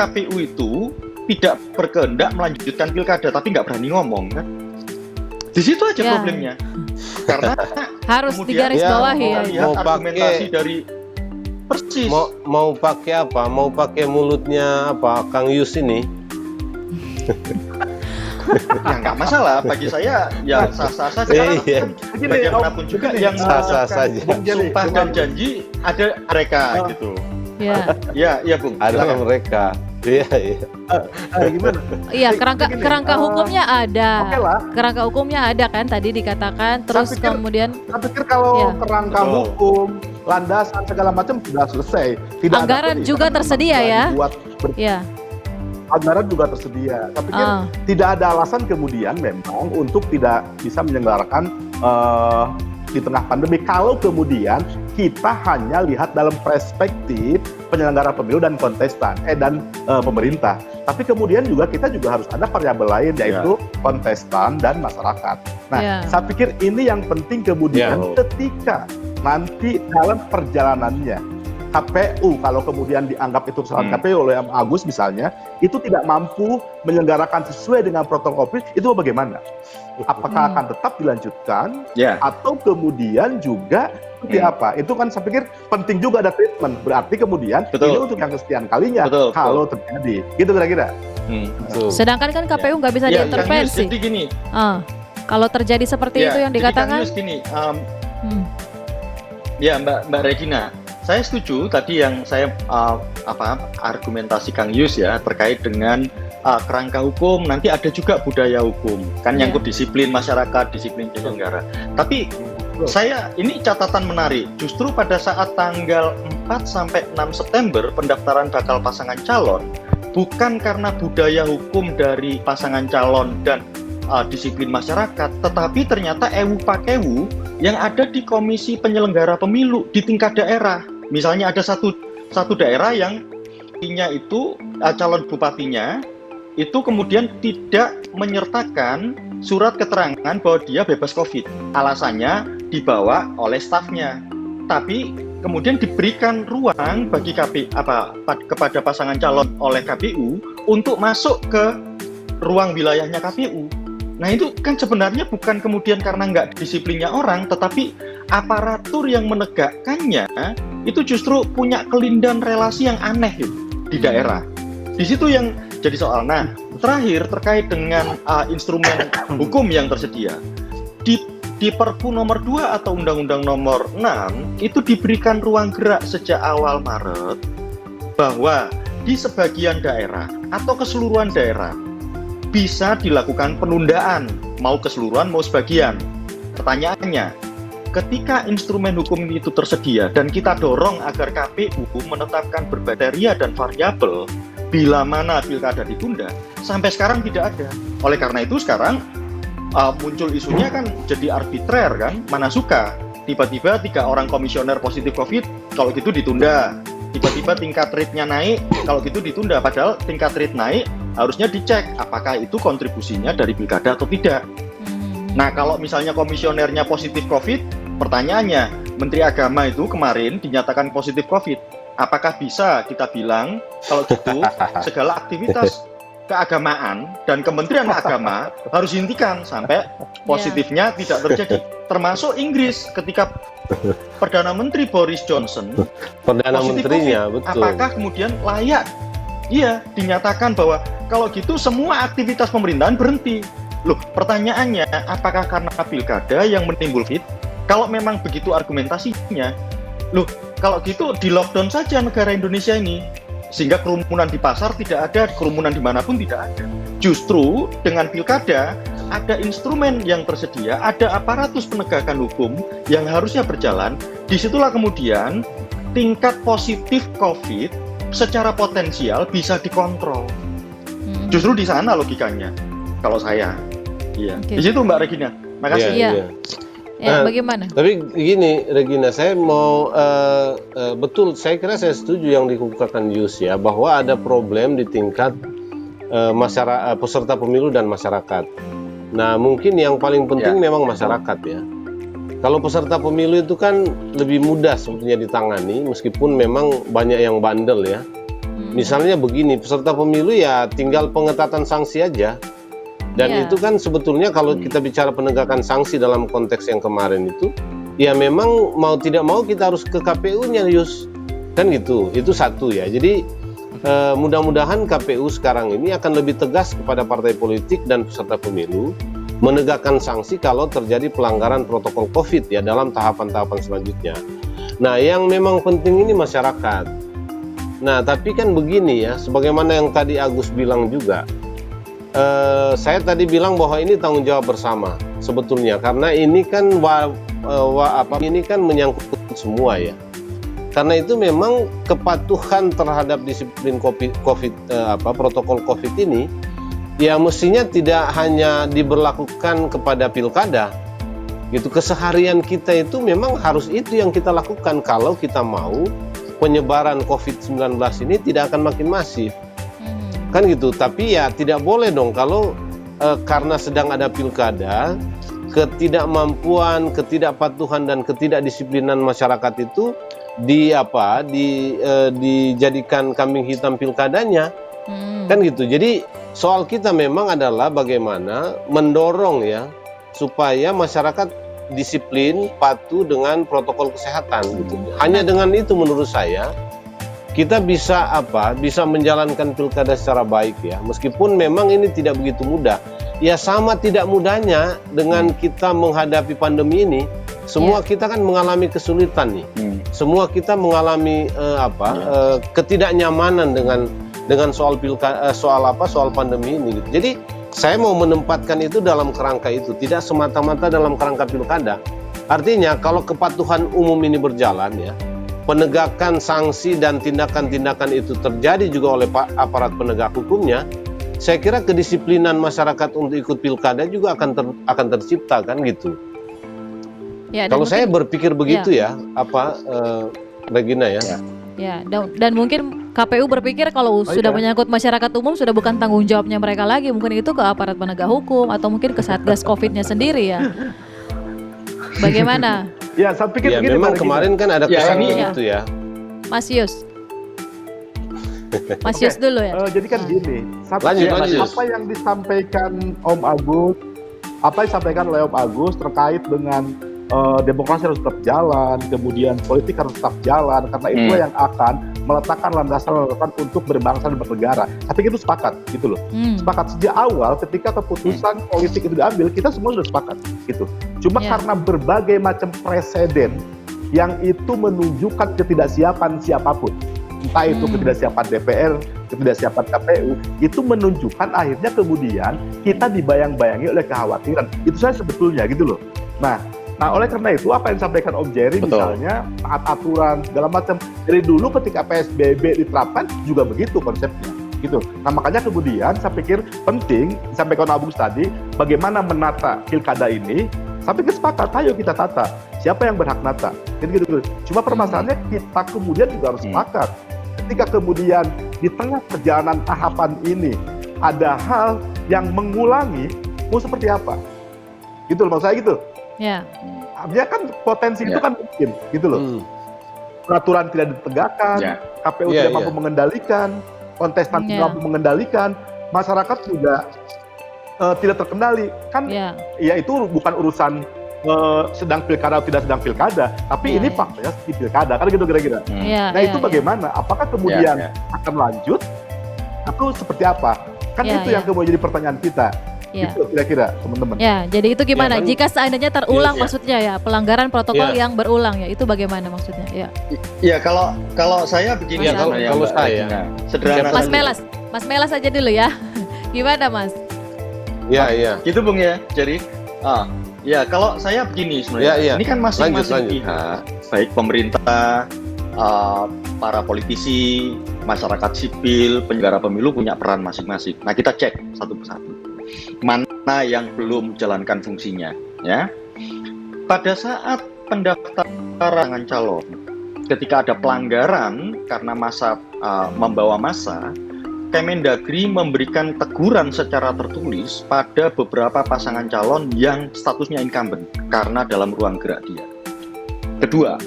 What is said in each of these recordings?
KPU itu tidak berkehendak melanjutkan pilkada tapi nggak berani ngomong kan? Di situ aja problemnya. Karena harus digarisbawahi ya. Mau argumentasi dari persis. Mau pakai apa? Mau pakai mulutnya apa? Kang Yus ini? Ya nggak masalah, bagi saya ya sah-sah saja. Bagaimanapun juga yang sah-sah saja. Sumpah dan janji ada mereka gitu. Ya Bung. Ada mereka. Iya. Gimana? Iya, kerangka hukumnya ada. Kerangka hukumnya ada kan tadi dikatakan. Terus kemudian saya pikir kalau kerangka hukum, landasan segala macam sudah selesai. Anggaran juga tersedia ya. Iya. Anggaran juga tersedia. Saya pikir tidak ada alasan kemudian memang untuk tidak bisa menyelenggarakan di tengah pandemi. Kalau kemudian kita hanya lihat dalam perspektif penyelenggara pemilu dan kontestan dan pemerintah. Tapi kemudian kita juga harus ada variabel lain yaitu kontestan dan masyarakat. Nah, saya pikir ini yang penting kemudian ketika nanti dalam perjalanannya KPU, kalau kemudian dianggap itu kesalahan KPU oleh Agus misalnya, itu tidak mampu menyelenggarakan sesuai dengan protokol COVID, itu bagaimana? Apakah akan tetap dilanjutkan atau kemudian juga seperti apa? Itu kan saya pikir penting juga ada treatment. Berarti kemudian ini untuk yang kesekian kalinya kalau terjadi. Gitu kira-kira. Sedangkan kan KPU nggak bisa diintervensi. Jadi gini. Kalau terjadi seperti itu yang dikatakan. Ya Mbak Regina. Saya setuju tadi yang saya argumentasi Kang Yus ya terkait dengan kerangka hukum, nanti ada juga budaya hukum kan nyangkut disiplin masyarakat, disiplin penyelenggara. Tapi ini catatan menarik, justru pada saat tanggal 4 sampai 6 September pendaftaran bakal pasangan calon, bukan karena budaya hukum dari pasangan calon dan disiplin masyarakat, tetapi ternyata ewu-pakewu yang ada di Komisi Penyelenggara Pemilu di tingkat daerah. Misalnya ada satu daerah yang itu calon bupatinya itu kemudian tidak menyertakan surat keterangan bahwa dia bebas COVID. Alasannya dibawa oleh stafnya. Tapi kemudian diberikan ruang bagi kepada pasangan calon oleh KPU untuk masuk ke ruang wilayahnya KPU. Nah itu kan sebenarnya bukan kemudian karena nggak disiplinnya orang, tetapi aparatur yang menegakkannya itu justru punya kelindan relasi yang aneh di daerah. Di situ yang jadi soal. Nah, terakhir terkait dengan instrumen hukum yang tersedia. Di Perpu nomor 2 atau Undang-Undang nomor 6 itu diberikan ruang gerak sejak awal Maret bahwa di sebagian daerah atau keseluruhan daerah bisa dilakukan penundaan, mau keseluruhan mau sebagian. Pertanyaannya, ketika instrumen hukum itu tersedia dan kita dorong agar KPU menetapkan berkriteria dan variabel bila mana pilkada ditunda, sampai sekarang tidak ada. Oleh karena itu sekarang muncul isunya kan jadi arbitrer kan, mana suka. Tiba-tiba 3 orang komisioner positif COVID, kalau gitu ditunda. Tiba-tiba tingkat rate-nya naik, kalau gitu ditunda. Padahal tingkat rate naik harusnya dicek apakah itu kontribusinya dari pilkada atau tidak. Nah kalau misalnya komisionernya positif COVID, pertanyaannya, Menteri Agama itu kemarin dinyatakan positif COVID. Apakah bisa kita bilang kalau gitu segala aktivitas keagamaan dan Kementerian Agama harus dihentikan sampai positifnya tidak terjadi. Termasuk Inggris ketika Perdana Menteri Boris Johnson positif COVID, apakah kemudian layak dinyatakan bahwa kalau gitu semua aktivitas pemerintahan berhenti. Loh, pertanyaannya apakah karena pilkada yang menimbul fit? Kalau memang begitu argumentasinya, loh kalau gitu di lockdown saja negara Indonesia ini sehingga kerumunan di pasar tidak ada, kerumunan dimanapun tidak ada. Justru dengan pilkada ada instrumen yang tersedia, ada aparatus penegakan hukum yang harusnya berjalan. Disitulah kemudian tingkat positif COVID secara potensial bisa dikontrol. Justru di sana logikanya, kalau saya. Iya. Di situ Mbak Regina. Makasih. Bagaimana? Tapi gini Regina, saya mau betul, saya kira saya setuju yang dikemukakan Yus ya, bahwa ada problem di tingkat masyarakat, peserta pemilu dan masyarakat. Nah mungkin yang paling penting memang masyarakat ya. Kalau peserta pemilu itu kan lebih mudah sebetulnya ditangani, meskipun memang banyak yang bandel ya. Misalnya begini, peserta pemilu ya tinggal pengetatan sanksi aja. Dan itu kan sebetulnya kalau kita bicara penegakan sanksi dalam konteks yang kemarin itu, ya memang mau tidak mau kita harus ke KPU-nya, Yus. Kan gitu, itu satu ya. Jadi mudah-mudahan KPU sekarang ini akan lebih tegas kepada partai politik dan peserta pemilu, menegakkan sanksi kalau terjadi pelanggaran protokol COVID ya dalam tahapan-tahapan selanjutnya. Nah, yang memang penting ini masyarakat. Nah, tapi kan begini ya, sebagaimana yang tadi Agus bilang juga, saya tadi bilang bahwa ini tanggung jawab bersama sebetulnya, karena ini kan ini kan menyangkut semua ya. Karena itu memang kepatuhan terhadap disiplin protokol COVID ini ya mestinya tidak hanya diberlakukan kepada pilkada. Gitu, keseharian kita itu memang harus itu yang kita lakukan kalau kita mau penyebaran COVID-19 ini tidak akan makin masif. Kan gitu, tapi ya tidak boleh dong kalau karena sedang ada pilkada, ketidakmampuan, ketidakpatuhan dan ketidakdisiplinan masyarakat itu dijadikan kambing hitam pilkadanya. Kan gitu. Jadi soal kita memang adalah bagaimana mendorong ya supaya masyarakat disiplin, patuh dengan protokol kesehatan gitu. Hanya dengan itu menurut saya kita bisa menjalankan pilkada secara baik ya. Meskipun memang ini tidak begitu mudah. Ya sama tidak mudahnya dengan kita menghadapi pandemi ini. Semua kita kan mengalami kesulitan nih. Semua kita mengalami ketidaknyamanan dengan soal pandemi ini gitu. Jadi saya mau menempatkan itu dalam kerangka itu, tidak semata-mata dalam kerangka pilkada. Artinya kalau kepatuhan umum ini berjalan ya, penegakan sanksi dan tindakan-tindakan itu terjadi juga oleh aparat penegak hukumnya, saya kira kedisiplinan masyarakat untuk ikut pilkada juga akan tercipta kan gitu. Ya, kalau saya berpikir begitu Regina ya. Ya, dan mungkin KPU berpikir kalau sudah menyangkut masyarakat umum sudah bukan tanggung jawabnya mereka lagi, mungkin itu ke aparat penegak hukum atau mungkin ke Satgas Covid-nya sendiri ya. Bagaimana? Ya, saya pikir begini, memang kemarin kan ada kesan gitu ya. Mas Yus. Mas Yus dulu ya. Jadi kan gini, lanjut. Apa yang disampaikan Om Agus, apa yang disampaikan oleh Om Agus terkait dengan demokrasi harus tetap jalan, kemudian politik harus tetap jalan, karena itu yang akan meletakkan landasan untuk berbangsa dan bernegara. Saya pikir itu sepakat, gitu loh. Sepakat sejak awal ketika keputusan politik itu diambil, kita semua sudah sepakat, gitu. Cuma karena berbagai macam presiden yang itu menunjukkan ketidaksiapan siapapun, entah itu ketidaksiapan DPR, ketidaksiapan KPU, itu menunjukkan akhirnya kemudian kita dibayang-bayangi oleh kekhawatiran. Itu saya sebetulnya, gitu loh. Nah, oleh karena itu apa yang disampaikan Om Jerry misalnya taat aturan segala macam, dari dulu ketika PSBB diterapkan juga begitu konsepnya, gitu. Nah makanya kemudian saya pikir penting disampaikan Om Agus tadi bagaimana menata pilkada ini. Saya pikir sepakat, ayo kita tata. Siapa yang berhak nata? Gitu. Cuma permasalahannya kita kemudian juga harus sepakat. Ketika kemudian di tengah perjalanan tahapan ini ada hal yang mengulangi, mau seperti apa? Gitu loh, maksud saya gitu. Ya. Artinya kan potensi itu kan mungkin, gitu loh. Peraturan tidak ditegakkan, KPU tidak mampu mengendalikan, kontestan tidak mampu mengendalikan, masyarakat juga tidak terkendali. Kan ya itu bukan urusan sedang pilkada atau tidak sedang pilkada, tapi ini faktanya di pilkada, kan gitu kira-kira. Nah itu bagaimana? Apakah kemudian akan lanjut atau seperti apa? Kan itu yang kemudian jadi pertanyaan kita. Itu kira-kira teman-teman. Ya, jadi itu gimana? Jika seandainya terulang maksudnya ya pelanggaran protokol yang berulang ya, itu bagaimana maksudnya? Ya kalau saya begini kalau saya sederhana. Mas Melas aja dulu ya. Gimana Mas? Iya. Gitu Bung ya. Jadi ya kalau saya begini sebenarnya. Ini kan masing-masing pihak, baik pemerintah, para politisi, masyarakat sipil, penyelenggara pemilu punya peran masing-masing. Nah kita cek satu persatu. Mana yang belum menjalankan fungsinya ya. Pada saat pendaftaran calon, ketika ada pelanggaran karena membawa massa, Kemendagri memberikan teguran secara tertulis pada beberapa pasangan calon yang statusnya incumbent karena dalam ruang gerak dia. Kedua,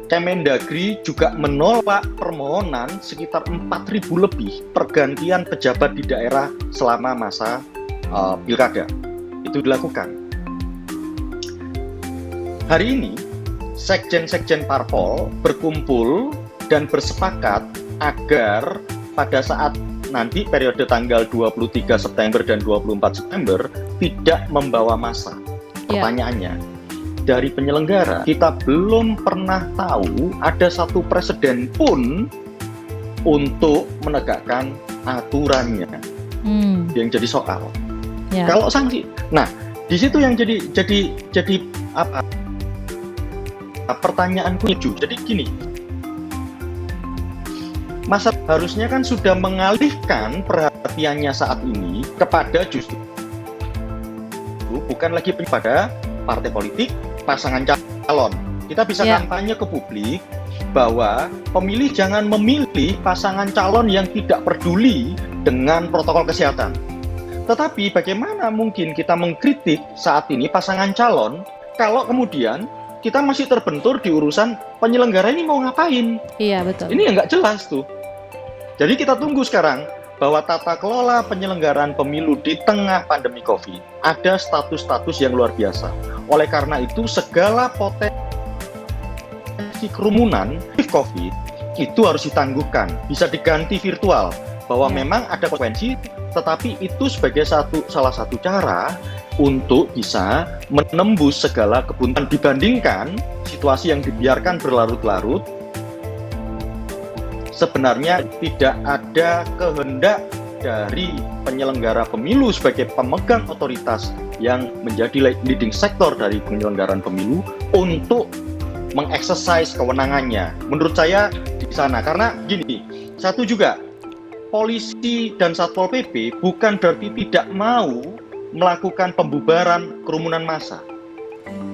Kemendagri juga menolak permohonan sekitar 4.000 lebih pergantian pejabat di daerah selama masa pilkada. Itu dilakukan. Hari ini, sekjen-sekjen parpol berkumpul dan bersepakat agar pada saat nanti periode tanggal 23 September dan 24 September tidak membawa massa. Pertanyaannya, dari penyelenggara, kita belum pernah tahu ada satu presiden pun untuk menegakkan aturannya. Yang jadi soal. Kalau sanksi, nah di situ yang jadi apa? Pertanyaanku lucu. Jadi gini, masa harusnya kan sudah mengalihkan perhatiannya saat ini kepada justru bukan lagi pada partai politik, pasangan calon. Kita bisa kampanye ke publik bahwa pemilih jangan memilih pasangan calon yang tidak peduli dengan protokol kesehatan. Tetapi bagaimana mungkin kita mengkritik saat ini pasangan calon kalau kemudian kita masih terbentur di urusan penyelenggara ini mau ngapain? Iya, betul. Ini nggak jelas tuh. Jadi kita tunggu sekarang bahwa tata kelola penyelenggaraan pemilu di tengah pandemi COVID ada status-status yang luar biasa. Oleh karena itu, segala potensi kerumunan COVID itu harus ditangguhkan, bisa diganti virtual. Bahwa memang ada konsekuensi, tetapi itu sebagai salah satu cara untuk bisa menembus segala kebuntuan dibandingkan situasi yang dibiarkan berlarut-larut. Sebenarnya tidak ada kehendak dari penyelenggara pemilu sebagai pemegang otoritas yang menjadi leading sektor dari penyelenggaraan pemilu untuk mengeksersis kewenangannya. Menurut saya di sana, karena gini, satu juga, polisi dan Satpol PP bukan berarti tidak mau melakukan pembubaran kerumunan massa.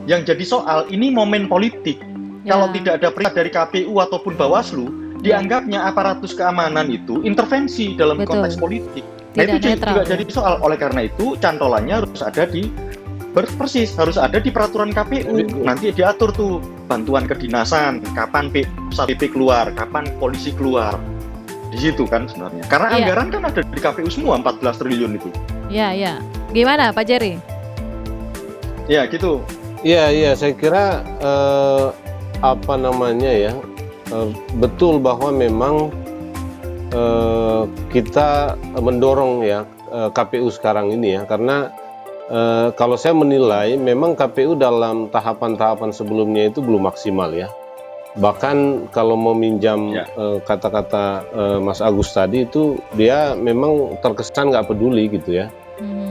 Yang jadi soal, ini momen politik. Kalau tidak ada perintah dari KPU ataupun Bawaslu, dianggapnya aparatus keamanan itu intervensi dalam konteks politik. Nah, itu juga jadi soal. Oleh karena itu, cantolannya harus ada di harus ada di peraturan KPU. Nanti diatur tuh bantuan kedinasan, kapan PP keluar, kapan polisi keluar. Di situ kan sebenarnya. Karena anggaran kan ada di KPU semua 14 triliun itu. Iya. Gimana Pak Jerry? Ya, gitu. Iya, saya kira betul bahwa memang kita mendorong KPU sekarang ini karena kalau saya menilai memang KPU dalam tahapan-tahapan sebelumnya itu belum maksimal bahkan kalau mau minjam kata-kata Mas Agus tadi itu dia memang terkesan nggak peduli gitu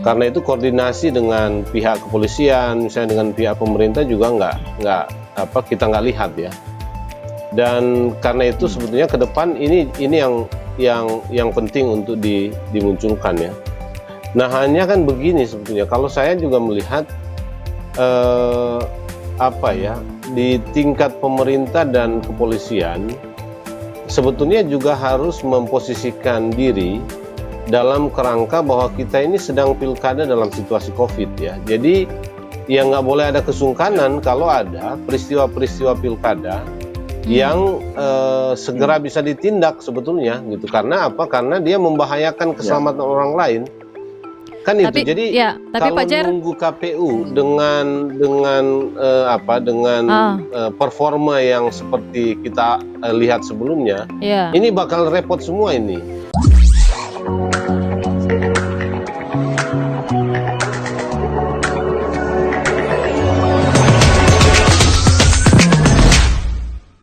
karena itu koordinasi dengan pihak kepolisian misalnya dengan pihak pemerintah juga kita nggak lihat dan karena itu sebetulnya ke depan ini yang penting untuk dimunculkan Nah hanya kan begini sebetulnya kalau saya juga melihat di tingkat pemerintah dan kepolisian sebetulnya juga harus memposisikan diri dalam kerangka bahwa kita ini sedang pilkada dalam situasi COVID Jadi nggak boleh ada kesungkanan kalau ada peristiwa-peristiwa pilkada yang segera bisa ditindak sebetulnya gitu. Karena apa? Karena dia membahayakan keselamatan orang lain. Kan itu. Jadi kalau menunggu KPU dengan performa yang seperti kita lihat sebelumnya, ini bakal repot semua ini.